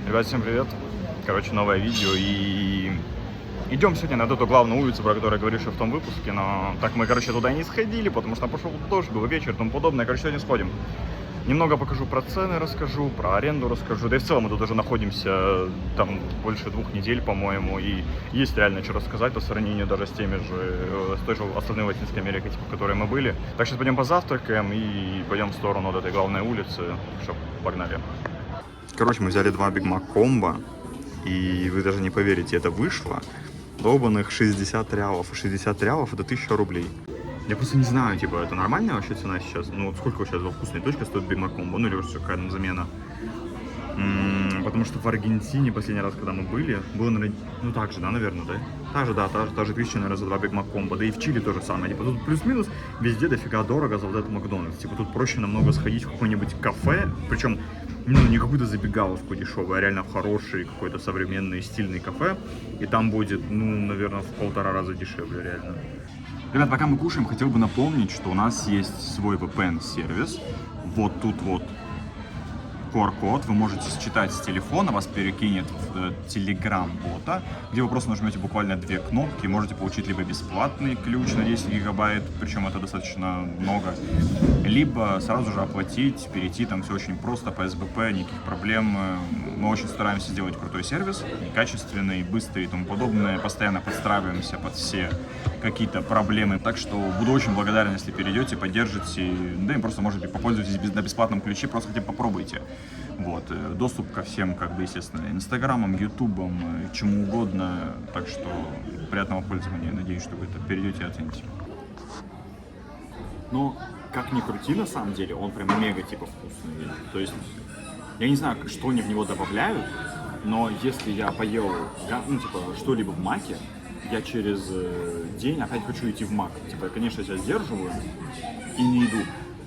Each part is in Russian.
Ребят, всем привет! Короче, новое видео и идем сегодня на эту главную улицу, про которую я говорил еще в том выпуске, но так мы, короче, туда и не сходили, потому что пошел дождь, был вечер и тому подобное. Короче, сегодня сходим. Немного покажу про цены, расскажу, про аренду расскажу, да и в целом мы тут уже находимся там больше 2 недель, по-моему, и есть реально что рассказать по сравнению даже с теми же, с той же остальной Латинской Америкой, типа, в которой мы были. Так, сейчас пойдем позавтракаем и пойдем в сторону вот этой главной улицы, что, погнали. Короче, мы взяли 2 Big Mac комбо, и вы даже не поверите, это вышло долбанных 60 реалов. 60 реалов это 1000 рублей. Я просто не знаю, типа, это нормальная вообще цена сейчас? Ну, вот сколько сейчас во вкусной точке стоит Big Mac комбо? Ну, или уже какая-то замена. Потому что в Аргентине последний раз, когда мы были, было, наверное, ну, так же, да, наверное, да? Та же 1000, наверное, за 2 Big Mac комбо. Да и в Чили то же самое. Типа, тут плюс-минус везде дофига дорого за вот этот Макдональдс. Типа, тут проще намного сходить в какое-нибудь кафе, причем ну, не какую-то забегаловку дешевую, а реально в хороший какой-то современный стильный кафе. И там будет, ну, наверное, в 1,5 раза дешевле, реально. Ребят, пока мы кушаем, хотел бы напомнить, что у нас есть свой VPN-сервис. Вот тут вот QR-код, вы можете считать с телефона, вас перекинет в Telegram-бота, где вы просто нажмете буквально 2 кнопки и можете получить либо бесплатный ключ на 10 гигабайт, причем это достаточно много, либо сразу же оплатить, перейти, там все очень просто, по СБП, никаких проблем. Мы очень стараемся сделать крутой сервис, качественный, быстрый и тому подобное, постоянно подстраиваемся под все какие-то проблемы, так что буду очень благодарен, если перейдете, поддержите, да и просто, может быть, попользуйтесь на бесплатном ключе, просто хотя бы попробуйте. Вот, доступ ко всем, как бы, естественно, инстаграмам, ютубам, чему угодно, так что приятного пользования, надеюсь, что вы это перейдете и оцените. Но, как ни крути, на самом деле, он прям мега, типа, вкусный, то есть, я не знаю, что они в него добавляют, но если я поел, ну, типа, что-либо в маке, я через день опять хочу идти в Мак. Типа, я, конечно, себя сдерживаю и не иду.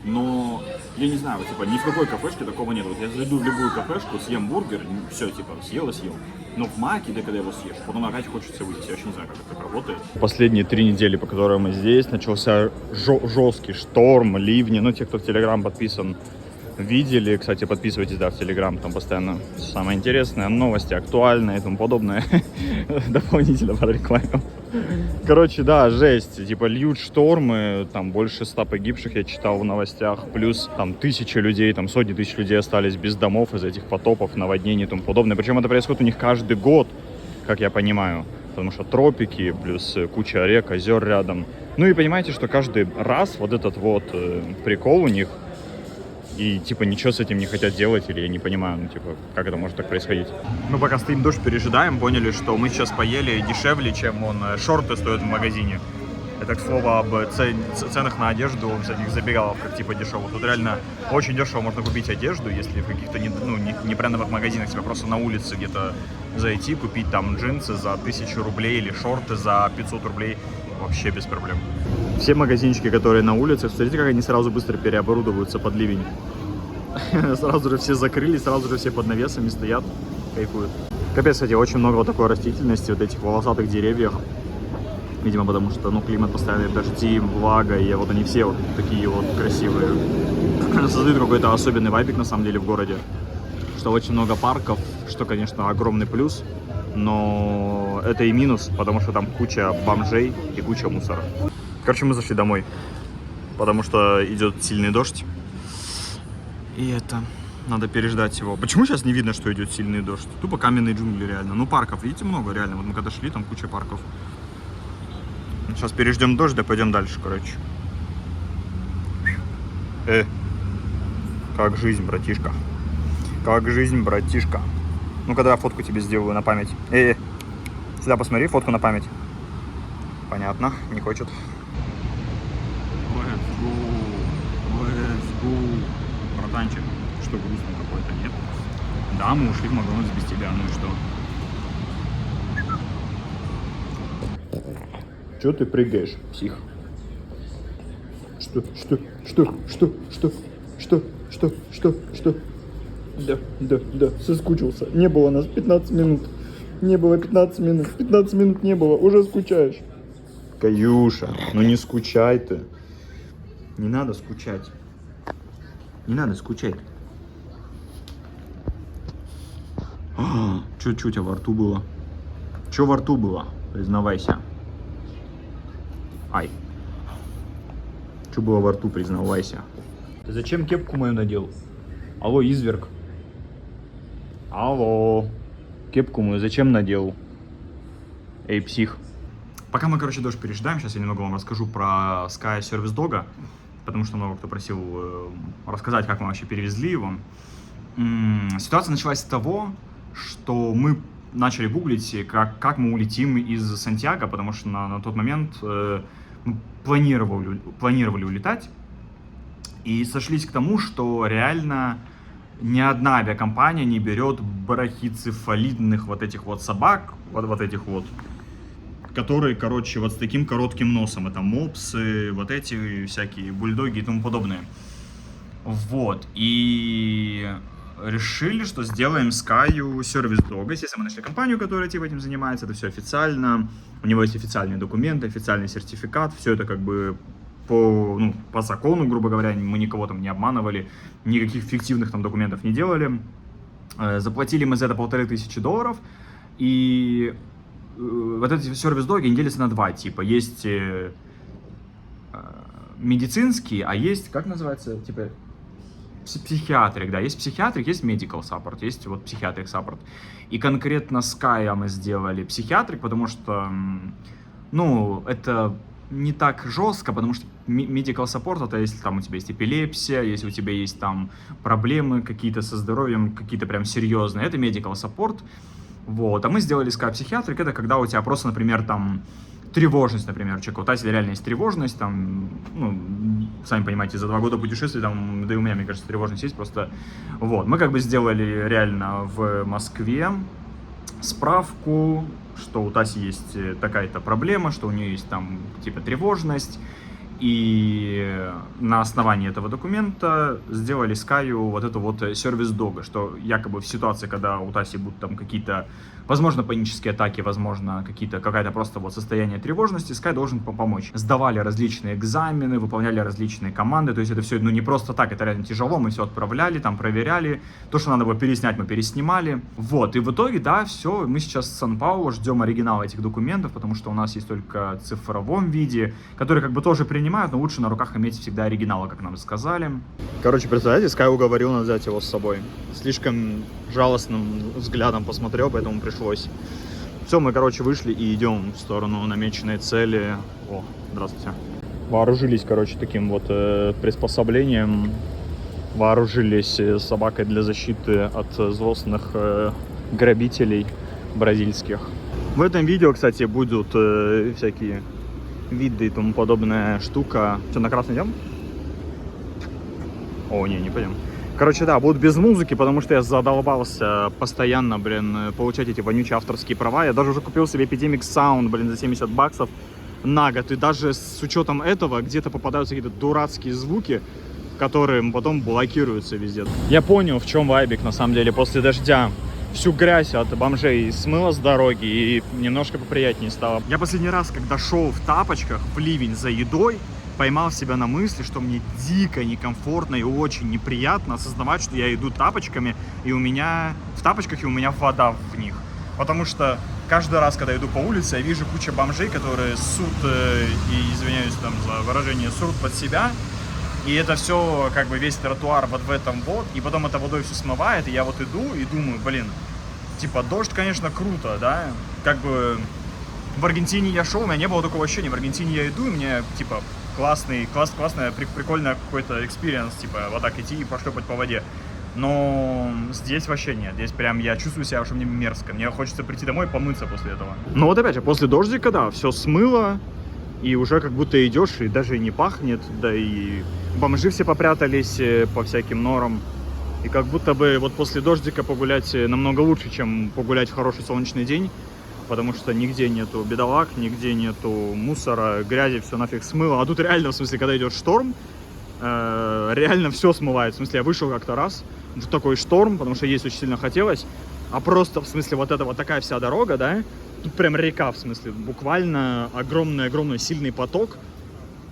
Но я не знаю, типа, ни в какой кафешке такого нет. Вот я зайду в любую кафешку, съем бургер, все, типа, съел и съел. Но в Маке, да, когда его съешь, потом опять хочется выйти. Я вообще не знаю, как это работает. Последние 3 недели, по которым мы здесь, начался жесткий шторм, ливни. Ну, те, кто в Телеграм подписан, видели. Кстати, подписывайтесь, да, в Телеграм, там постоянно самое интересное, новости, актуальные и тому подобное. Дополнительно под рекламу. Короче, да, жесть. Типа, льют штормы, там больше 100 погибших я читал в новостях, плюс там 1000 людей, там сотни тысяч людей остались без домов из-за этих потопов, наводнений и тому подобное. Причем это происходит у них каждый год, как я понимаю. Потому что тропики, плюс куча рек, озер рядом. Ну и понимаете, что каждый раз вот этот вот прикол у них, и, типа, ничего с этим не хотят делать, или я не понимаю, ну, типа, как это может так происходить. Мы пока стоим, дождь пережидаем, поняли, что мы сейчас поели дешевле, чем шорты стоят в магазине. Это, к слову, об ценах на одежду в всяких забегаловках, типа, дешевых. Тут реально очень дешево можно купить одежду, если в каких-то не брендовых магазинах, типа, просто на улице где-то зайти, купить там джинсы за 1000 рублей или шорты за 500 рублей. Вообще без проблем. Все магазинчики, которые на улице, смотрите, как они сразу быстро переоборудовываются под ливень. Сразу же все закрылись, сразу же все под навесами стоят, кайфуют. Капец, кстати, очень много вот такой растительности, вот этих волосатых деревьев. Видимо, потому что, ну, климат постоянный, дожди, влага, и вот они все вот такие вот красивые. Создают какой-то особенный вайбик, на самом деле, в городе. Что очень много парков, что, конечно, огромный плюс. Но это и минус, потому что там куча бомжей и куча мусора. Короче, мы зашли домой, потому что идет сильный дождь. И это, надо переждать его. Почему сейчас не видно, что идет сильный дождь? Тупо каменные джунгли, реально. Ну, парков, видите, много, реально. Вот мы когда шли, там куча парков. Сейчас переждем дождь, да пойдем дальше, короче. Как жизнь, братишка. Как жизнь, братишка. Ну, когда я фотку тебе сделаю на память. Сюда посмотри, фотку на память. Понятно, не хочет. Let's go. Братанчик, что грустно какой-то, нет? Да, мы ушли в Макдональдс без тебя, ну и что? Чё ты прыгаешь, псих? Что? Да, соскучился. Не было нас 15 минут. Не было 15 минут. 15 минут не было, уже скучаешь. Каюша, ну не скучай ты. Не надо скучать. Не надо скучать. Что у тебя во рту было? Что во рту было? Признавайся. Ай. Что было во рту, признавайся. Ты зачем кепку мою надел? Алло, изверг. Алло. Кепку мою зачем надел? Эй, псих. Пока мы, короче, дождь пережидаем, сейчас я немного вам расскажу про Sky Service Dog, потому что много кто просил рассказать, как мы вообще перевезли его. Ситуация началась с того, что мы начали гуглить, как мы улетим из Сантьяго, потому что на тот момент мы планировали улетать, и сошлись к тому, что реально ни одна авиакомпания не берет брахицефалидных вот этих вот собак, вот этих вот, которые, короче, вот с таким коротким носом. Это мопсы, вот эти всякие бульдоги и тому подобное. Вот. И решили, что сделаем Скаю сервис Dog. Естественно, мы нашли компанию, которая типа этим занимается. Это все официально. У него есть официальные документы, официальный сертификат. Все это как бы по закону, грубо говоря. Мы никого там не обманывали. Никаких фиктивных там документов не делали. Заплатили мы за это $1500. И вот эти сервис-доги делятся на два типа. Есть медицинские, а есть, как называется, типа психиатрик, да, есть психиатрик, есть medical support, есть вот психиатрик support. И конкретно Sky мы сделали психиатрик, потому что, ну, это не так жестко, потому что medical support это если там у тебя есть эпилепсия, если у тебя есть там проблемы какие-то со здоровьем, какие-то прям серьезные, это medical support. Вот, а мы сделали Sky Psychiatric, это когда у тебя просто, например, там, тревожность, например, у человека, вот если реально есть тревожность, там, ну, сами понимаете, за 2 года путешествий, там, да и у меня, мне кажется, тревожность есть просто, вот, мы как бы сделали реально в Москве справку, что у Таси есть такая-то проблема, что у нее есть там, типа, тревожность, и на основании этого документа сделали Скаю вот эту вот сервис Дога, что якобы в ситуации, когда у Таси будут там какие-то, возможно, панические атаки, возможно, какая-то просто вот состояние тревожности, Sky должен помочь. Сдавали различные экзамены, выполняли различные команды, то есть это все, ну, не просто так, это реально тяжело, мы все отправляли, там проверяли, то, что надо было переснять, мы переснимали, вот, и в итоге, да, все, мы сейчас в Сан-Паулу ждем оригинала этих документов, потому что у нас есть только в цифровом виде, который как бы тоже принимают, но лучше на руках иметь всегда оригинала, как нам сказали. Короче, представляете, Sky уговорил нас взять его с собой. Слишком жалостным взглядом посмотрел, поэтому пришлось. Все, мы, короче, вышли и идем в сторону намеченной цели. О, здравствуйте. Вооружились, короче, таким вот приспособлением. Вооружились собакой для защиты от злостных грабителей бразильских. В этом видео, кстати, будут всякие виды и тому подобная штука. Что, на красный идем? О, не пойдем. Короче, да, будут без музыки, потому что я задолбался постоянно, получать эти вонючие авторские права. Я даже уже купил себе Epidemic Sound, за $70 на год. И даже с учетом этого где-то попадаются какие-то дурацкие звуки, которые потом блокируются везде. Я понял, в чем вайбик, на самом деле, после дождя. Всю грязь от бомжей смыло с дороги и немножко поприятнее стало. Я последний раз, когда шел в тапочках в ливень за едой, поймал себя на мысли, что мне дико некомфортно и очень неприятно осознавать, что я иду тапочками, и у меня в тапочках, и у меня вода в них. Потому что каждый раз, когда иду по улице, я вижу кучу бомжей, которые ссут, и извиняюсь там за выражение, ссут под себя. И это все, как бы весь тротуар вот в этом вот, и потом это водой все смывает, и я вот иду и думаю, блин, типа дождь, конечно, круто, да, как бы в Аргентине я шел, у меня не было такого ощущения, в Аргентине я иду, и мне, типа, классное, прикольное какой-то экспириенс, типа, вот так идти и пошлепать по воде. Но здесь вообще нет, здесь прям я чувствую себя, что мне мерзко, мне хочется прийти домой и помыться после этого. Но вот опять же, после дождика, да, все смыло, и уже как будто идешь, и даже и не пахнет, да и бомжи все попрятались по всяким норам. И как будто бы вот после дождика погулять намного лучше, чем погулять в хороший солнечный день. Потому что нигде нету бедолаг, нигде нету мусора, грязи, все нафиг смыло. А тут реально, в смысле, когда идет шторм, реально все смывает. В смысле, я вышел как-то раз, в такой шторм, потому что есть очень сильно хотелось. А просто, в смысле, вот эта вот такая вся дорога, да, тут прям река, в смысле, буквально огромный сильный поток.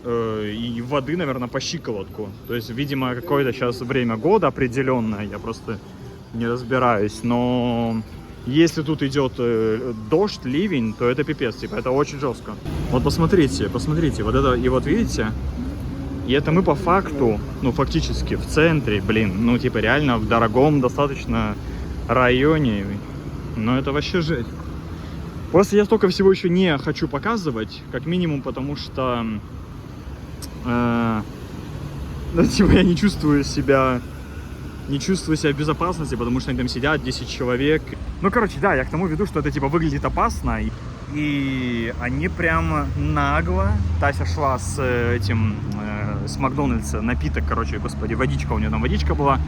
И воды, наверное, по щиколотку. То есть, видимо, какое-то сейчас время года определенное. Я просто не разбираюсь, но если тут идет дождь, ливень, то это пипец, типа, это очень жестко. Вот посмотрите, вот это, и вот видите, и это мы по факту, ну, фактически в центре, блин, ну, типа, реально в дорогом достаточно районе, но это вообще жесть. Просто я столько всего еще не хочу показывать, как минимум, потому что, ну, типа, я не чувствую себя в безопасности, потому что они там сидят, 10 человек. Ну, короче, да, я к тому веду, что это, типа, выглядит опасно. И они прям нагло... Тася шла с этим, с Макдональдса, напиток, короче, господи, водичка, у нее там водичка была.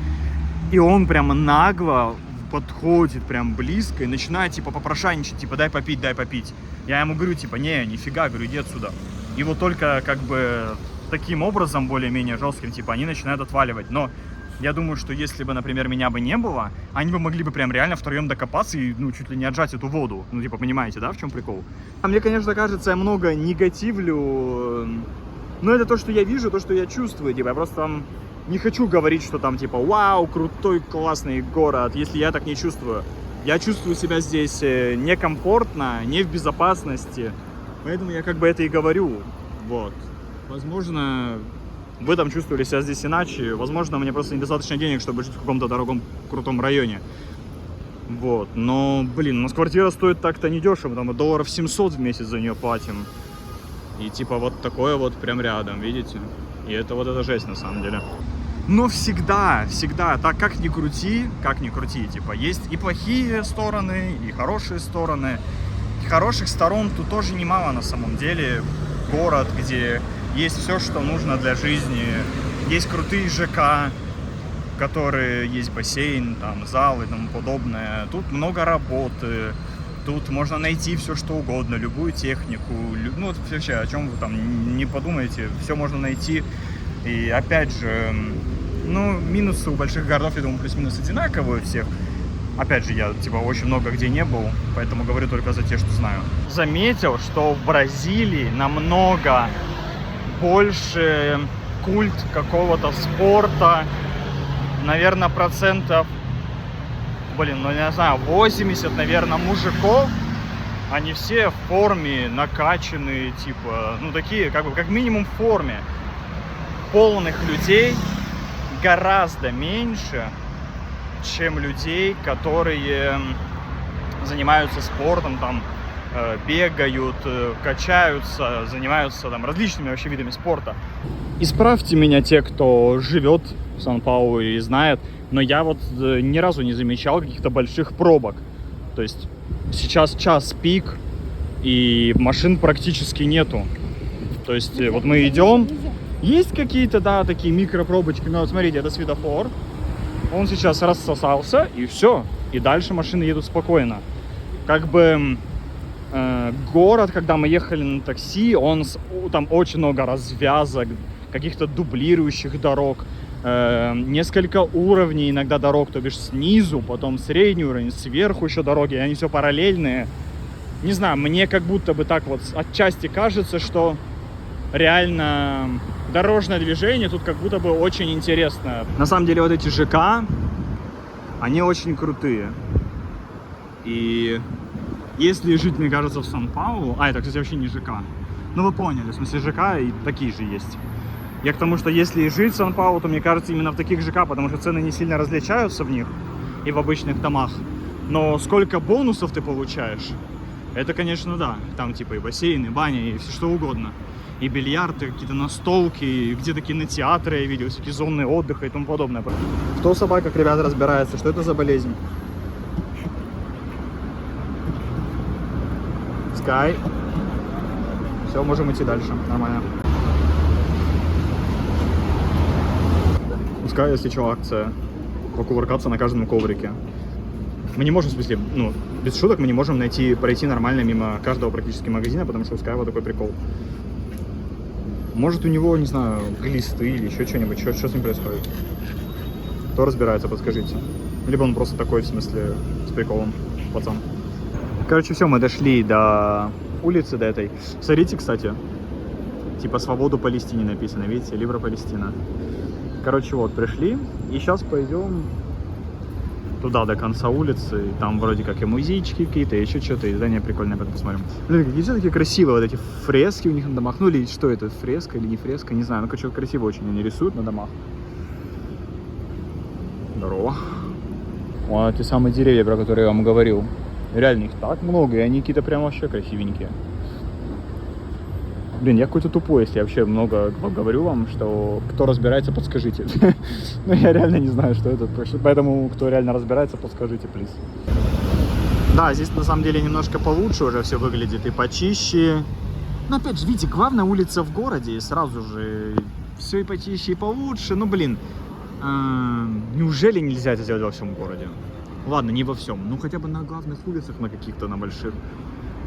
И он прям нагло подходит прям близко и начинает, типа, попрошайничать, типа, дай попить. Я ему говорю, типа, не, нифига, говорю, иди отсюда. И вот только, как бы, таким образом, более-менее жестким, типа, они начинают отваливать. Но я думаю, что если бы, например, меня бы не было, они бы могли бы прям реально втроем докопаться и, ну, чуть ли не отжать эту воду. Ну, типа, понимаете, да, в чем прикол? А мне, конечно, кажется, я много негативлю. Но это то, что я вижу, то, что я чувствую. Типа, я просто там не хочу говорить, что там, типа, вау, крутой, классный город, если я так не чувствую. Я чувствую себя здесь некомфортно, не в безопасности. Поэтому я как бы это и говорю. Вот. Возможно, вы там чувствовали себя здесь иначе. Возможно, мне просто недостаточно денег, чтобы жить в каком-то дорогом, крутом районе. Вот. Но, блин, у нас квартира стоит так-то недешево. Там долларов 700 в месяц за нее платим. И типа вот такое вот прям рядом, видите? И это вот эта жесть на самом деле. Но всегда, так как ни крути, типа, есть и плохие стороны, и хорошие стороны. Хороших сторон тут тоже немало на самом деле. Город, где есть все, что нужно для жизни. Есть крутые ЖК, которые есть бассейн, там, зал и тому подобное. Тут много работы. Тут можно найти все, что угодно, любую технику. Ну, вот вообще, о чем вы там не подумаете, все можно найти. И опять же, ну, минусы у больших городов, я думаю, плюс-минус одинаковые у всех. Опять же, я, типа, очень много где не был, поэтому говорю только за те, что знаю. Заметил, что в Бразилии намного больше культ какого-то спорта. Наверное, процентов, ну, не знаю, 80, наверное, мужиков. Они все в форме, накачанные, типа, ну, такие, как бы, как минимум в форме. Полных людей гораздо меньше, чем людей, которые занимаются спортом, там, бегают, качаются, занимаются там различными вообще видами спорта. Исправьте меня те, кто живет в Сан-Паулу и знает, но я вот ни разу не замечал каких-то больших пробок. То есть сейчас час пик, и машин практически нету. То есть вот мы идем, есть какие-то, да, такие микропробочки, но вот смотрите, это светофор. Он сейчас рассосался, и все. И дальше машины едут спокойно. Как бы город, когда мы ехали на такси, там очень много развязок, каких-то дублирующих дорог, несколько уровней иногда дорог, то бишь снизу, потом средний уровень, сверху еще дороги, они все параллельные. Не знаю, мне как будто бы так вот отчасти кажется, что реально дорожное движение тут как будто бы очень интересно. На самом деле вот эти ЖК, они очень крутые. И если жить, мне кажется, в Сан-Паулу... это, кстати, вообще не ЖК. Ну, вы поняли, в смысле ЖК и такие же есть. Я к тому, что если жить в Сан-Паулу, то, мне кажется, именно в таких ЖК, потому что цены не сильно различаются в них и в обычных домах. Но сколько бонусов ты получаешь, это, конечно, да. Там типа и бассейн, и баня, и все что угодно. И бильярды, какие-то настолки, и где-то кинотеатры я видел, всякие зоны отдыха и тому подобное. Кто в собаках, ребята, разбирается, что это за болезнь? Скай. Все, можем идти дальше. Нормально. Скай, если что, акция. Покувыркаться на каждом коврике. Мы не можем, в смысле, ну, без шуток, мы не можем пройти нормально мимо каждого практически магазина, потому что у Скай вот такой прикол. Может, у него, не знаю, глисты или еще что-нибудь. Что с ним происходит? Кто разбирается, подскажите. Либо он просто такой, в смысле, с приколом, пацан. Короче, все, мы дошли до улицы, до этой. Смотрите, кстати, типа «Свободу Палестине» написано, видите? «Либра Палестина». Короче, вот, пришли. И сейчас пойдем туда до конца улицы, и там вроде как и музейчики какие-то, и еще что-то, и здание прикольное, потом посмотрим. Блин, какие все-таки красивые вот эти фрески у них на домах, ну или что это, фреска или не фреска, не знаю, ну короче, красиво очень они рисуют на домах. Здорово. Вот те самые деревья, про которые я вам говорил. Реально их так много, и они какие-то прям вообще красивенькие. Блин, я какой-то тупой, если я вообще много говорю вам, что кто разбирается, подскажите. Но я реально не знаю, что это. Поэтому, кто реально разбирается, подскажите, плиз. Да, здесь на самом деле немножко получше уже все выглядит и почище. Но опять же, видите, главная улица в городе, и сразу же все и почище, и получше. Ну, блин, неужели нельзя это сделать во всем городе? Ладно, не во всем, ну хотя бы на главных улицах, на каких-то, на больших.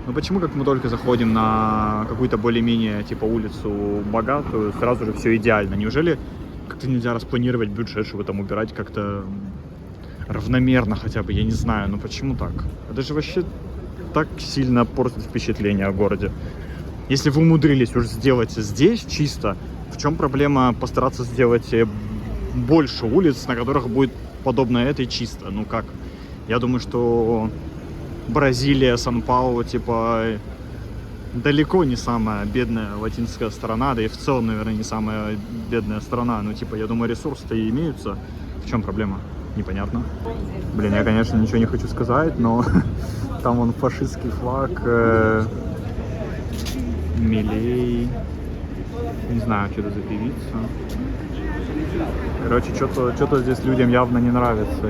Ну почему, как мы только заходим на какую-то более-менее, типа, улицу богатую, сразу же все идеально? Неужели как-то нельзя распланировать бюджет, чтобы там убирать как-то равномерно хотя бы, я не знаю, ну почему так? Это же вообще так сильно портит впечатление о городе. Если вы умудрились уже сделать здесь чисто, в чем проблема постараться сделать больше улиц, на которых будет подобно этой чисто? Ну как? Я думаю, что Бразилия, Сан-Паулу, типа, далеко не самая бедная латинская страна, да и в целом, наверное, не самая бедная страна. Ну, типа, я думаю, ресурсы-то и имеются. В чем проблема? Непонятно. Блин, я, конечно, ничего не хочу сказать, но там вон фашистский флаг, Милей, не знаю, что это за певица. Короче, что-то здесь людям явно не нравится.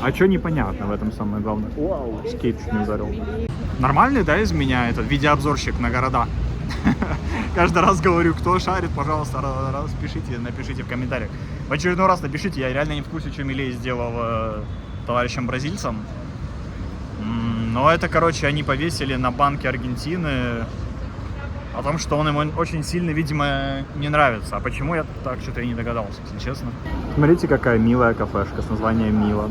А что непонятно в этом самое главное? Вау, скейт чуть не ударил. Нормальный, да, из меня этот видеообзорщик на города? Каждый раз говорю, кто шарит, пожалуйста, распишите, напишите в комментариях. В очередной раз напишите, я реально не в курсе, что Милей сделал товарищам бразильцам. Но это, короче, они повесили на банке Аргентины о том, что он ему очень сильно, видимо, не нравится. А почему, я так что-то и не догадался, если честно. Смотрите, какая милая кафешка с названием Мила.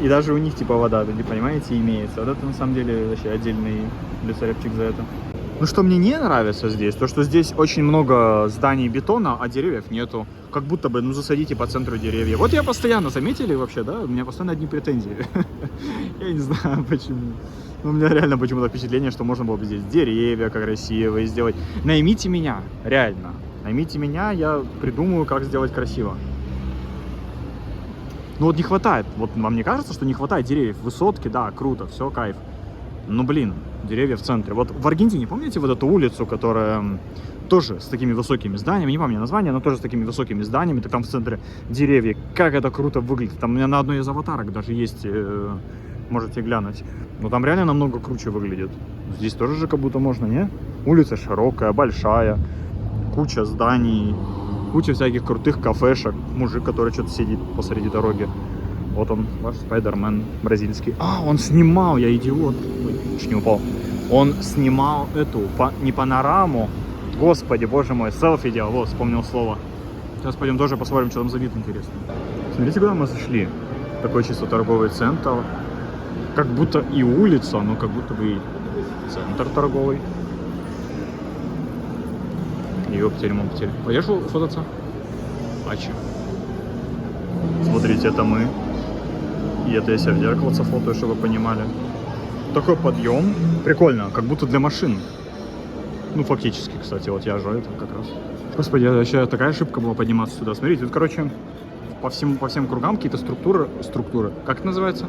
И даже у них типа вода, вы понимаете, имеется. Вот это на самом деле вообще отдельный лицарепчик за это. Ну что мне не нравится здесь, то что здесь очень много зданий бетона, а деревьев нету. Как будто бы, ну засадите по центру деревья. Вот я постоянно, заметили вообще, да? У меня постоянно одни претензии. Я не знаю почему. Но у меня реально почему-то впечатление, что можно было бы здесь деревья как красивые сделать. Наймите меня, реально. Наймите меня, я придумаю, как сделать красиво. Ну вот не хватает, вот вам не кажется, что не хватает деревьев? Высотки, да, круто, все, кайф. Ну блин, деревья в центре. Вот в Аргентине, помните вот эту улицу, которая тоже с такими высокими зданиями, не помню название, но тоже с такими высокими зданиями, так там в центре деревья, как это круто выглядит. Там у меня на одной из аватарок даже есть, можете глянуть. Но там реально намного круче выглядит. Здесь тоже же как будто можно, не? Улица широкая, большая, куча зданий, куча всяких крутых кафешек, мужик, который что-то сидит посреди дороги. Вот он, ваш Спайдермен бразильский. А, он снимал, я идиот. Ой, чуть не упал. Он снимал эту, не панораму. Господи, боже мой, селфи делал. Вот, вспомнил слово. Сейчас пойдем тоже посмотрим, что там за вид интересный. Смотрите, куда мы зашли. Такой чисто торговый центр. Как будто и улица, но как будто бы и центр торговый. Ёптель-моптель. Пойдешь фототься? А че? Смотрите, это мы. И это я себя в зеркало фотою, чтобы вы понимали. Такой подъем. Прикольно, как будто для машин. Ну, фактически, кстати, вот я же это как раз. Господи, вообще такая ошибка была подниматься сюда. Смотрите, тут, короче, по всем кругам какие-то структуры. Как это называется?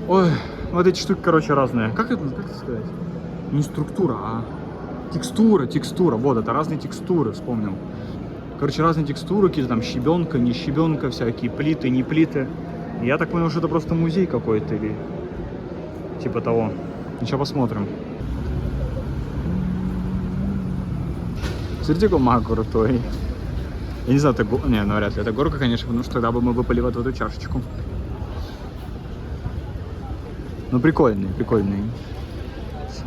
Ой, вот эти штуки, короче, разные. Как это сказать? Не структура, а текстура. Вот, это разные текстуры, вспомнил. Короче, разные текстуры, какие-то там щебенка, не щебенка, всякие плиты, не плиты. Я так понял, что это просто музей какой-то или типа того. Сейчас посмотрим. Смотрите, какой маг крутой. Я не знаю, это горка. Не, ну вряд ли. Это горка, конечно, потому что тогда бы мы выпали в эту чашечку. Ну, прикольный.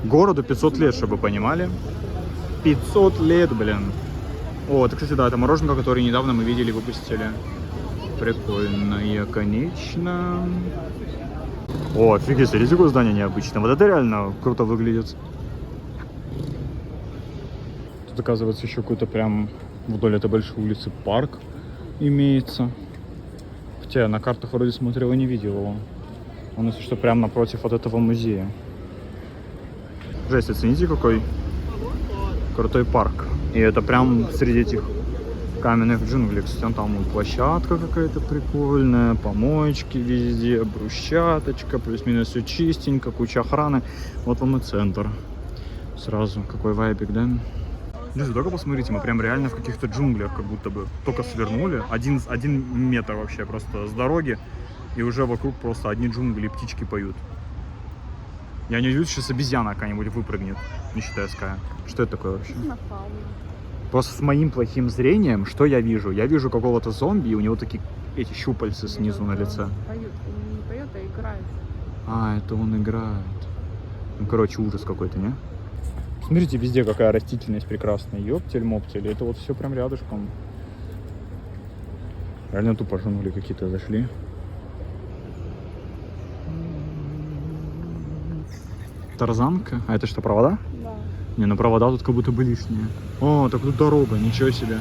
Городу 500 лет, чтобы вы понимали. 500 лет, блин. О, это, кстати, да, это мороженое, которое недавно мы видели, выпустили. Прикольное, конечно. О, офигеть, смотрите, какое здание необычное. Вот это реально круто выглядит. Тут, оказывается, еще какой-то прям вдоль этой большой улицы парк имеется. Хотя я на картах вроде смотрел и не видел его. Он, если что, прямо напротив вот этого музея. Жесть, оцените, какой крутой парк. И это прям среди этих каменных джунглей. Кстати, там площадка какая-то прикольная, помоечки везде, брусчаточка, плюс-минус все чистенько, куча охраны. Вот вам и центр. Сразу, какой вайбик, да? Люди, только посмотрите, мы прям реально в каких-то джунглях, как будто бы только свернули. Один метр вообще просто с дороги, и уже вокруг просто одни джунгли, птички поют. Я не удивлюсь, сейчас обезьяна какая-нибудь выпрыгнет, не считая Ская. Что это такое вообще? Просто с моим плохим зрением, что я вижу? Я вижу какого-то зомби, и у него такие эти щупальцы снизу на лице. Поет, он не поет, а играет. А, это он играет. Ну, короче, ужас какой-то, не? Смотрите, везде какая растительность прекрасная. Ёптель-моптель. Это вот все прям рядышком. Реально тупо джунгли какие-то зашли. Тарзанка? А это что, провода? Да. Не, ну провода тут как будто бы лишние. О, так тут дорога, ничего себе.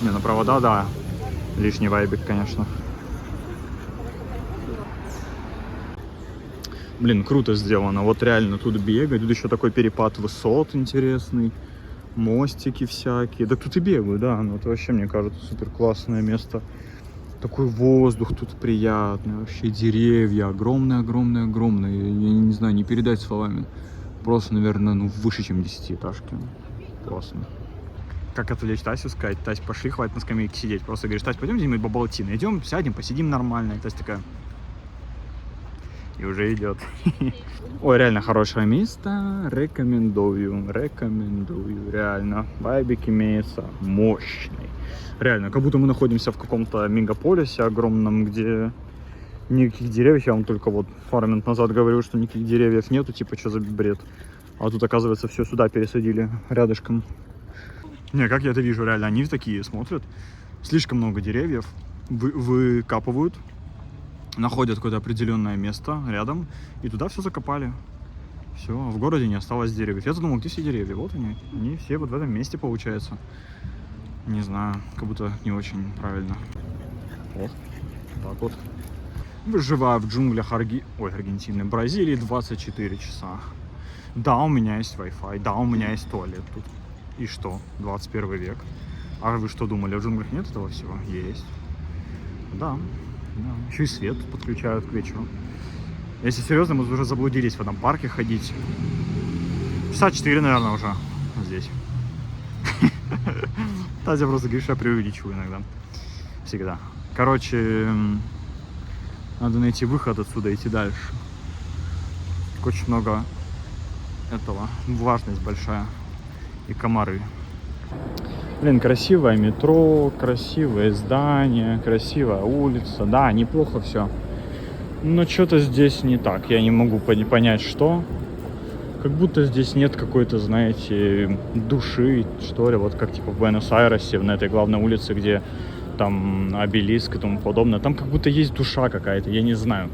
Не, ну провода, да. Лишний вайбик, конечно. Блин, круто сделано. Вот реально тут бегать. Тут еще такой перепад высот интересный. Мостики всякие. Да тут и бегаю, да. Ну это вообще, мне кажется, супер классное место. Такой воздух тут приятный. Вообще деревья. Огромные. Я не знаю, не передать словами. Просто, наверное, ну выше, чем 10-этажки. Классно. Как отвлечь Тасю, сказать: Тась, пошли, хватит на скамейке сидеть. Просто говоришь: Тась, пойдем где-нибудь бабалтин. Идем, сядем, посидим нормально. И Тась такая... И уже идет. Ой, реально хорошее место. Рекомендую. Реально. Вайбик имеется мощный. Реально, как будто мы находимся в каком-то мегаполисе огромном, где никаких деревьев. Я вам только вот пару минут назад говорил, что никаких деревьев нету. Типа, что за бред? А тут, оказывается, все сюда пересадили рядышком. Не, как я это вижу, реально, они такие смотрят. Слишком много деревьев. Выкапывают. Находят какое-то определенное место рядом, и туда все закопали. Все, в городе не осталось деревьев. Я задумал, где все деревья? Вот они все вот в этом месте, получается. Не знаю, как будто не очень правильно. Вот, так вот. Выживаю в джунглях Аргентины, Бразилии 24 часа. Да, у меня есть Wi-Fi, да, у меня есть туалет тут. И что? 21 век. А вы что думали, в джунглях нет этого всего? Есть. Да. Да, еще и свет подключают к вечеру. Если серьезно, мы уже заблудились в этом парке ходить. Часа 4, наверное, уже здесь. Тазя просто говорит, что я преувеличиваю иногда. Всегда. Короче, надо найти выход отсюда, идти дальше. Очень много этого. Влажность большая. И комары. Блин, красивое метро, красивое здание, красивая улица. Да, неплохо все. Но что-то здесь не так. Я не могу понять, что. Как будто здесь нет какой-то, знаете, души, что ли. Вот как типа в Буэнос-Айресе, на этой главной улице, где там обелиск и тому подобное. Там как будто есть душа какая-то, я не знаю.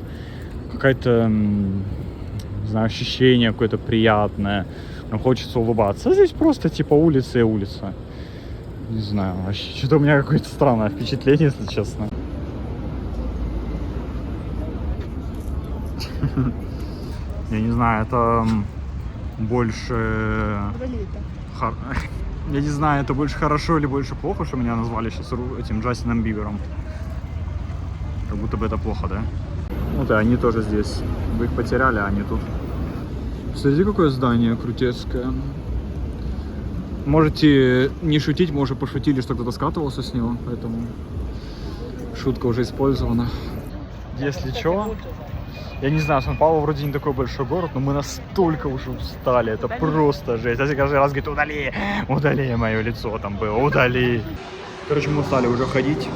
Какая-то, не знаю, ощущение какое-то приятное. Нам хочется улыбаться. А здесь просто типа улица и улица. Не знаю, вообще, что-то у меня какое-то странное впечатление, если честно. Я не знаю, это больше... Я не знаю, это больше хорошо или больше плохо, что меня назвали сейчас этим Джастином Бибером. Как будто бы это плохо, да? Вот и они тоже здесь. Вы их потеряли, а они тут. Смотрите, какое здание крутецкое. Можете не шутить, мы уже пошутили, что кто-то скатывался с него, поэтому шутка уже использована. Если что, я не знаю, Сан-Паулу вроде не такой большой город, но мы настолько уже устали, это просто жесть. Если каждый раз говорит: удали мое лицо там было, удали. Короче, мы устали уже ходить,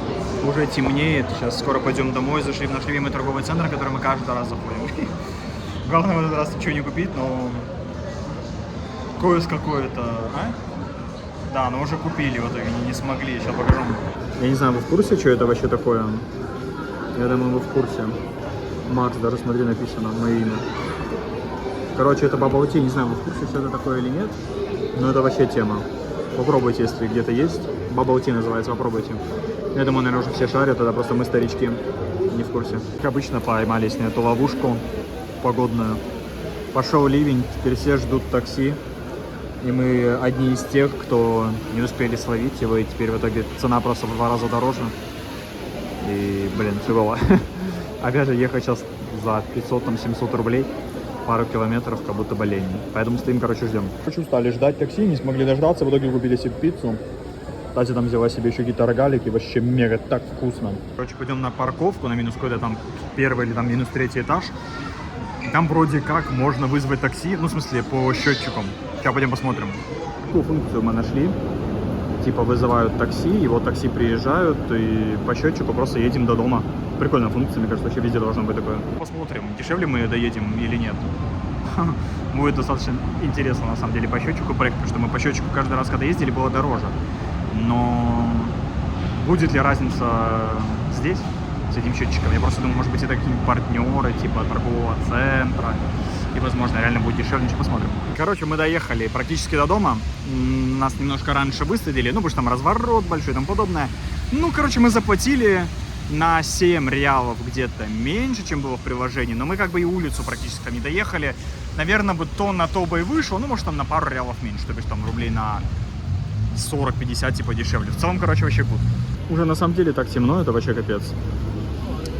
уже темнеет, сейчас скоро пойдем домой, зашли в наш любимый торговый центр, в который мы каждый раз заходим. Главное в этот раз ничего не купить, но какое-то, Да, но уже купили в итоге, не смогли, сейчас покажу. Я не знаю, вы в курсе, что это вообще такое? Я думаю, вы в курсе. Макс, даже смотри, написано мое имя. Короче, это бабл ти, не знаю, вы в курсе, что это такое или нет, но это вообще тема. Попробуйте, если где-то есть. Бабл ти называется, попробуйте. Я думаю, наверное, уже все шарят, тогда просто мы, старички, не в курсе. Как обычно, поймались на эту ловушку погодную. Пошел ливень, теперь все ждут такси. И мы одни из тех, кто не успели словить его, и теперь в итоге цена просто в 2 раза дороже. И, блин, фигово. Опять же, ехать сейчас за 500-700 рублей, пару километров, как будто бы лень. Поэтому стоим, короче, ждем. Очень устали ждать такси, не смогли дождаться, в итоге купили себе пиццу. Кстати, там взяла себе еще какие-то рогалики, вообще мега, так вкусно. Короче, пойдем на парковку, на минус какой-то там 1 или там минус 3 этаж. И там вроде как можно вызвать такси, ну, в смысле, по счетчикам. Сейчас пойдем посмотрим. Какую функцию мы нашли? Типа вызывают такси, и вот такси приезжают, и по счетчику просто едем до дома. Прикольная функция, мне кажется, вообще везде должно быть такое. Посмотрим, дешевле мы доедем или нет. Будет достаточно интересно, на самом деле, по счетчику проект, потому что мы по счетчику каждый раз, когда ездили, было дороже. Но будет ли разница здесь с этим счетчиком? Я просто думаю, может быть, это какие-нибудь партнеры, типа торгового центра. И, возможно, реально будет дешевле, ничего посмотрим. Короче, мы доехали практически до дома. Нас немножко раньше высадили, ну, потому что там разворот большой и тому подобное. Ну, короче, мы заплатили на 7 реалов где-то меньше, чем было в приложении. Но мы как бы и улицу практически там не доехали. Наверное, бы то на то бы и вышло. Ну, может, там на пару реалов меньше. То есть там рублей на 40-50 типа дешевле. В целом, короче, вообще гуд. Уже на самом деле так темно, это вообще капец.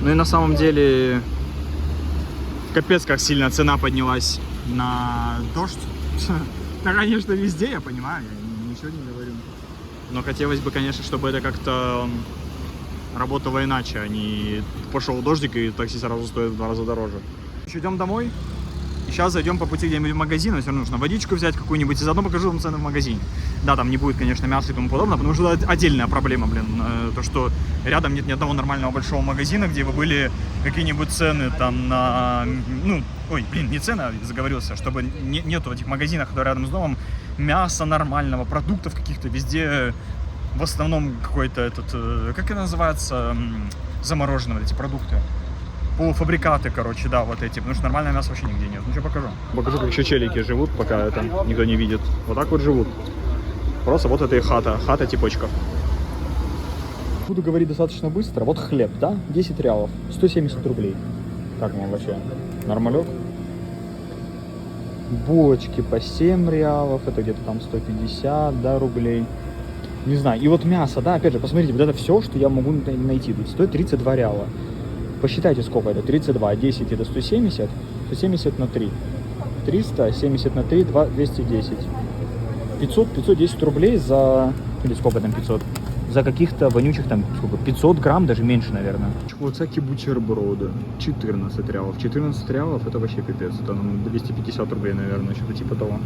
Ну и на самом деле... Капец, как сильно цена поднялась на дождь. Да, конечно, везде, я понимаю, я ничего не говорю. Но хотелось бы, конечно, чтобы это как-то работало иначе, а не пошел дождик и такси сразу стоит в 2 раза дороже. Идем домой. И сейчас зайдем по пути где-нибудь в магазин, все равно нужно водичку взять какую-нибудь, и заодно покажу вам цены в магазине. Да, там не будет, конечно, мяса и тому подобное, потому что это отдельная проблема, блин. То, что рядом нет ни одного нормального большого магазина, где бы были какие-нибудь цены там на... Ну, ой, блин, не цены, а заговорился, чтобы нету в этих магазинах, которые рядом с домом, мяса нормального, продуктов каких-то, везде в основном какой-то этот... Как это называется? Замороженные эти продукты. Полуфабрикаты, короче, да, вот эти, потому что нормальное мясо вообще нигде нет. Ну что, покажу. Покажу, как еще челики живут, пока это никто не видит. Вот так вот живут. Просто вот это и хата типочков. Буду говорить достаточно быстро. Вот хлеб, да, 10 реалов, 170 рублей. Как вам вообще? Нормалек? Булочки по 7 реалов, это где-то там 150, да, рублей. Не знаю, и вот мясо, да, опять же, посмотрите, вот это все, что я могу найти тут, стоит 32 реала. Посчитайте, сколько это, 32, 10 это 170, 170 на 3, 300, 70 на 3, 210, 510 рублей за, или сколько там 500, за каких-то вонючих там, сколько, 500 грамм, даже меньше, наверное. Вот всякие бутерброды, 14 реалов, 14 реалов это вообще пипец, это 250 рублей, наверное, что-то типа того.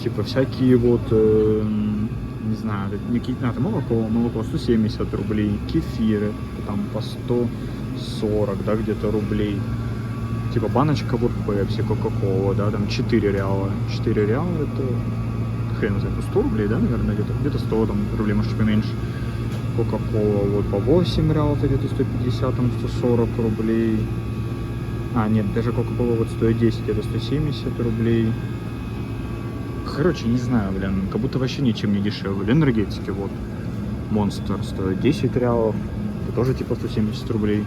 Типа всякие вот, не знаю, это молоко 170 рублей, кефиры там по 140, да, где-то рублей. Типа баночка вот Пепси, Кока-Кола, да, там 4 реала. 4 реала это, хрен знает, 100 рублей, да, наверное, где-то 100 там, рублей, может, поменьше. Кока-Кола вот по 8 реалов, где-то 150, там 140 рублей. А, нет, даже Кока-Кола вот стоит 10, это 170 рублей. Короче, не знаю, блин, как будто вообще ничем не дешевле. Энергетики, вот. Монстр стоит 10 реалов, это тоже типа 170 рублей.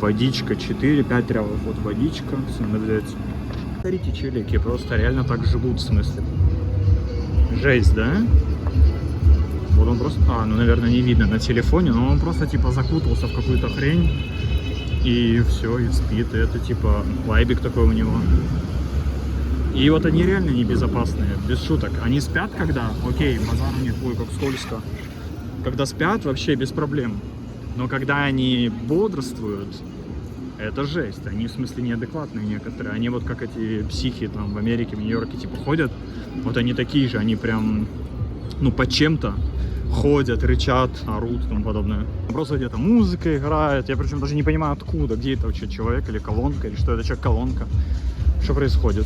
Водичка 4-5 реалов, вот водичка, надо взять. Смотрите, челики просто реально так живут, в смысле. Жесть, да? Вот он просто, ну, наверное, не видно на телефоне, но он просто типа закутался в какую-то хрень. И все, и спит, и это типа вайбик такой у него. И вот они реально небезопасные, без шуток. Они спят когда? Окей, базар у них, ой, как скользко. Когда спят, вообще без проблем. Но когда они бодрствуют, это жесть. Они в смысле неадекватные некоторые. Они вот как эти психи там в Америке, в Нью-Йорке типа ходят. Вот они такие же, они прям, ну, по чем-то ходят, рычат, орут и тому подобное. Просто где-то музыка играет. Я причем даже не понимаю откуда, где это вообще человек или колонка, или что это, человек-колонка. Что происходит?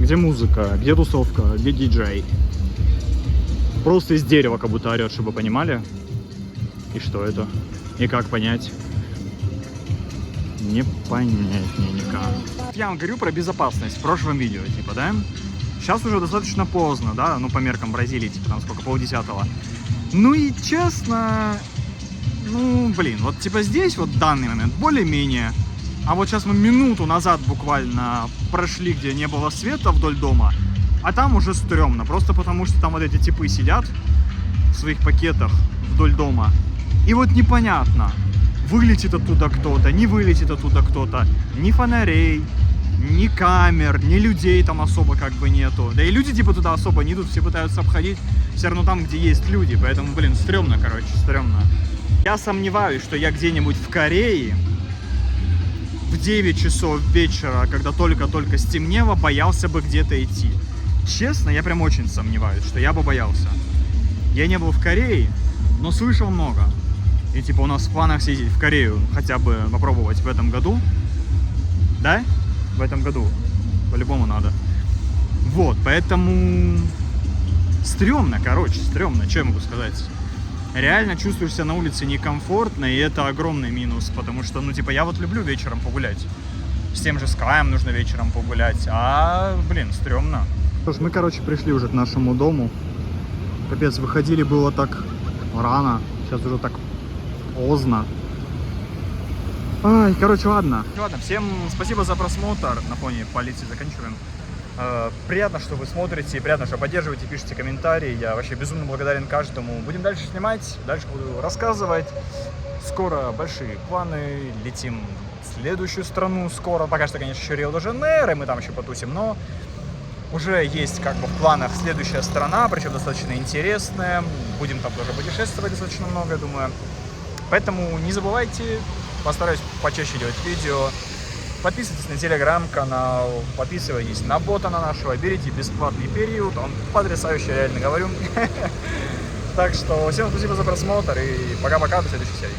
Где музыка? Где тусовка? Где диджей? Просто из дерева как будто орет, чтобы вы понимали. И что это? И как понять? Не понять мне никак. Я вам говорю про безопасность в прошлом видео, типа, да? Сейчас уже достаточно поздно, да? Ну, по меркам Бразилии, типа, там сколько, 9:30. Ну и честно, ну, блин, вот типа здесь вот в данный момент более-менее. А вот сейчас мы минуту назад буквально прошли, где не было света вдоль дома, а там уже стрёмно, просто потому что там вот эти типы сидят в своих пакетах вдоль дома. И вот непонятно, вылетит оттуда кто-то, не вылетит оттуда кто-то, ни фонарей, ни камер, ни людей там особо как бы нету. Да и люди типа туда особо не идут, все пытаются обходить все равно там, где есть люди. Поэтому, блин, стрёмно, короче, стрёмно. Я сомневаюсь, что я где-нибудь в Корее в 9 часов вечера, когда только-только стемнело, боялся бы где-то идти. Честно, я прям очень сомневаюсь, что я бы боялся. Я не был в Корее, но слышал много. И типа у нас в планах съездить в Корею хотя бы попробовать в этом году. Да? В этом году. По-любому надо. Вот, поэтому стрёмно, короче, стрёмно. Что я могу сказать? Реально чувствуешь себя на улице некомфортно, и это огромный минус, потому что, ну, типа, я вот люблю вечером погулять. С тем же Скаем нужно вечером погулять, а, блин, стрёмно. Что ж, мы, короче, пришли уже к нашему дому. Капец, выходили было так рано, сейчас уже так поздно. Ай, короче, ладно. Ладно, всем спасибо за просмотр. На фоне полиции заканчиваем. Приятно, что вы смотрите, приятно, что поддерживаете, пишите комментарии. Я вообще безумно благодарен каждому. Будем дальше снимать, дальше буду рассказывать. Скоро большие планы, летим в следующую страну скоро. Пока что, конечно, еще Рио-де-Жанейро, мы там еще потусим, но уже есть как бы в планах следующая страна, причем достаточно интересная. Будем там тоже путешествовать достаточно много, я думаю. Поэтому не забывайте, постараюсь почаще делать видео. Подписывайтесь на телеграм-канал, подписывайтесь на бота на нашего, берите бесплатный период, он потрясающий, реально говорю. Так что всем спасибо за просмотр и пока-пока, до следующей серии.